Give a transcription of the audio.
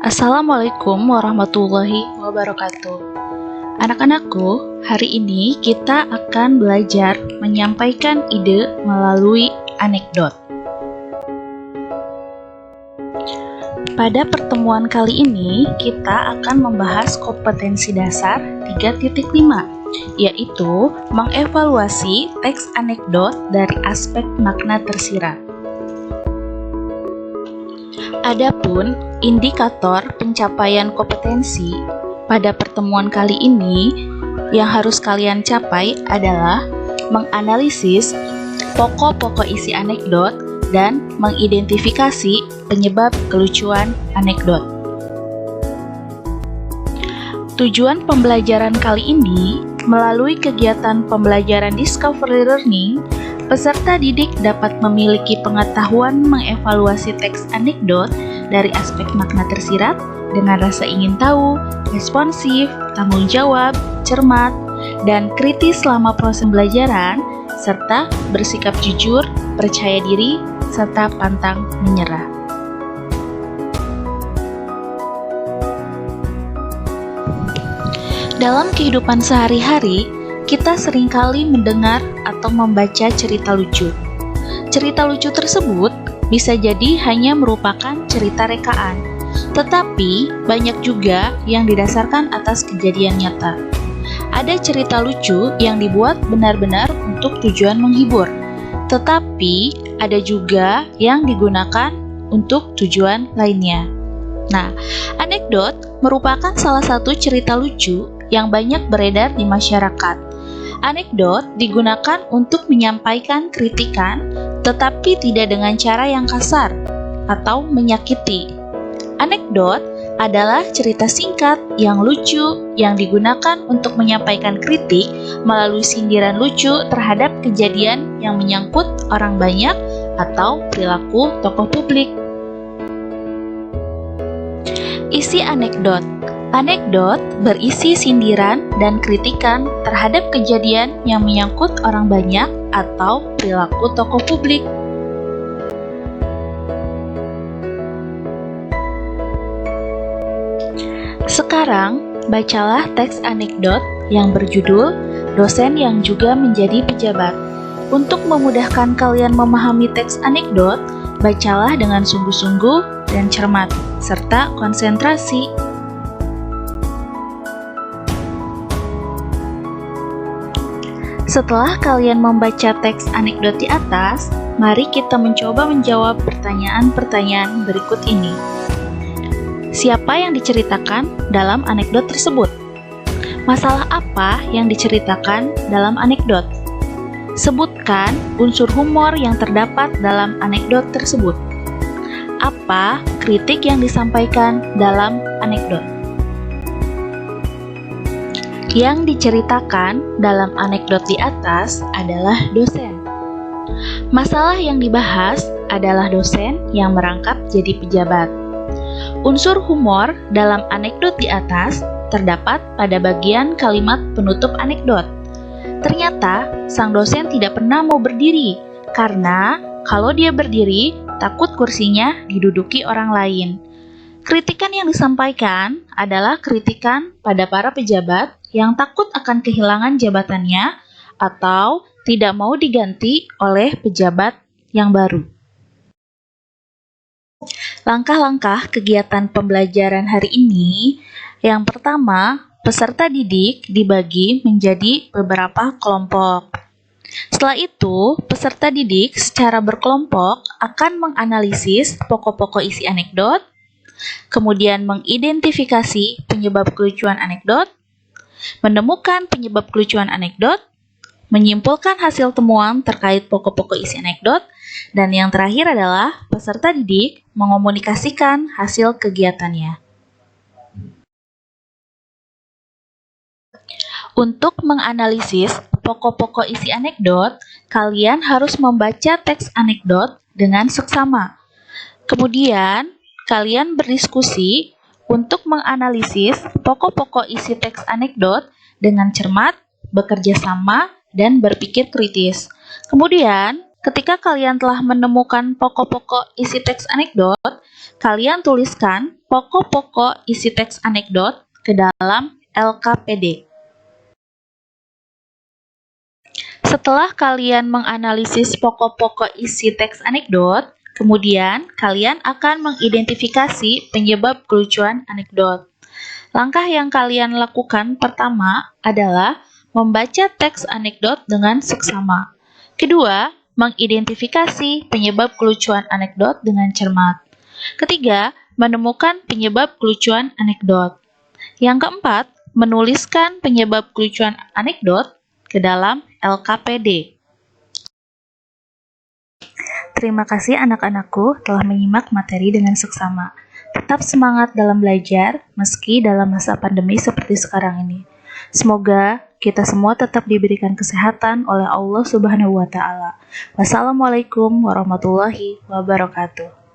Assalamualaikum warahmatullahi wabarakatuh. Anak-anakku, hari ini kita akan belajar menyampaikan ide melalui anekdot. Pada pertemuan kali ini, kita akan membahas kompetensi dasar 3.5, yaitu mengevaluasi teks anekdot dari aspek makna tersirat. Adapun indikator pencapaian kompetensi pada pertemuan kali ini yang harus kalian capai adalah menganalisis pokok-pokok isi anekdot dan mengidentifikasi penyebab kelucuan anekdot. Tujuan pembelajaran kali ini, melalui kegiatan pembelajaran Discovery Learning, peserta didik dapat memiliki pengetahuan mengevaluasi teks anekdot dari aspek makna tersirat dengan rasa ingin tahu, responsif, tanggung jawab, cermat, dan kritis selama proses pembelajaran, serta bersikap jujur, percaya diri, serta pantang menyerah. Dalam kehidupan sehari-hari, kita seringkali mendengar atau membaca cerita lucu. Cerita lucu tersebut bisa jadi hanya merupakan cerita rekaan, tetapi banyak juga yang didasarkan atas kejadian nyata. Ada cerita lucu yang dibuat benar-benar untuk tujuan menghibur, tetapi ada juga yang digunakan untuk tujuan lainnya. Nah, anekdot merupakan salah satu cerita lucu yang banyak beredar di masyarakat. Anekdot digunakan untuk menyampaikan kritikan, tetapi tidak dengan cara yang kasar atau menyakiti. Anekdot adalah cerita singkat yang lucu yang digunakan untuk menyampaikan kritik melalui sindiran lucu terhadap kejadian yang menyangkut orang banyak atau perilaku tokoh publik. Isi anekdot. Anekdot berisi sindiran dan kritikan terhadap kejadian yang menyangkut orang banyak atau perilaku tokoh publik. Sekarang, bacalah teks anekdot yang berjudul Dosen yang juga menjadi pejabat. Untuk memudahkan kalian memahami teks anekdot, bacalah dengan sungguh-sungguh dan cermat, serta konsentrasi. Setelah kalian membaca teks anekdot di atas, mari kita mencoba menjawab pertanyaan-pertanyaan berikut ini. Siapa yang diceritakan dalam anekdot tersebut? Masalah apa yang diceritakan dalam anekdot? Sebutkan unsur humor yang terdapat dalam anekdot tersebut. Apa kritik yang disampaikan dalam anekdot? Yang diceritakan dalam anekdot di atas adalah dosen. Masalah yang dibahas adalah dosen yang merangkap jadi pejabat. Unsur humor dalam anekdot di atas terdapat pada bagian kalimat penutup anekdot. Ternyata sang dosen tidak pernah mau berdiri, karena kalau dia berdiri, takut kursinya diduduki orang lain. Kritikan yang disampaikan adalah kritikan pada para pejabat yang takut akan kehilangan jabatannya atau tidak mau diganti oleh pejabat yang baru. Langkah-langkah kegiatan pembelajaran hari ini, yang pertama, peserta didik dibagi menjadi beberapa kelompok. Setelah itu, peserta didik secara berkelompok akan menganalisis pokok-pokok isi anekdot, kemudian mengidentifikasi penyebab kelucuan anekdot, menemukan penyebab kelucuan anekdot, menyimpulkan hasil temuan terkait pokok-pokok isi anekdot, dan yang terakhir adalah peserta didik mengomunikasikan hasil kegiatannya. Untuk menganalisis pokok-pokok isi anekdot, kalian harus membaca teks anekdot dengan seksama. Kemudian, kalian berdiskusi untuk menganalisis pokok-pokok isi teks anekdot dengan cermat, bekerja sama, dan berpikir kritis. Kemudian, Ketika kalian telah menemukan pokok-pokok isi teks anekdot, kalian tuliskan pokok-pokok isi teks anekdot ke dalam LKPD. Setelah kalian menganalisis pokok-pokok isi teks anekdot, kemudian kalian akan mengidentifikasi penyebab kelucuan anekdot. Langkah yang kalian lakukan pertama adalah membaca teks anekdot dengan seksama. Kedua, mengidentifikasi penyebab kelucuan anekdot dengan cermat. Ketiga, menemukan penyebab kelucuan anekdot. Yang keempat, menuliskan penyebab kelucuan anekdot ke dalam LKPD. Terima kasih anak-anakku telah menyimak materi dengan seksama. Tetap semangat dalam belajar, meski dalam masa pandemi seperti sekarang ini. Semoga kita semua tetap diberikan kesehatan oleh Allah Subhanahu wa Ta'ala. Wassalamualaikum warahmatullahi wabarakatuh.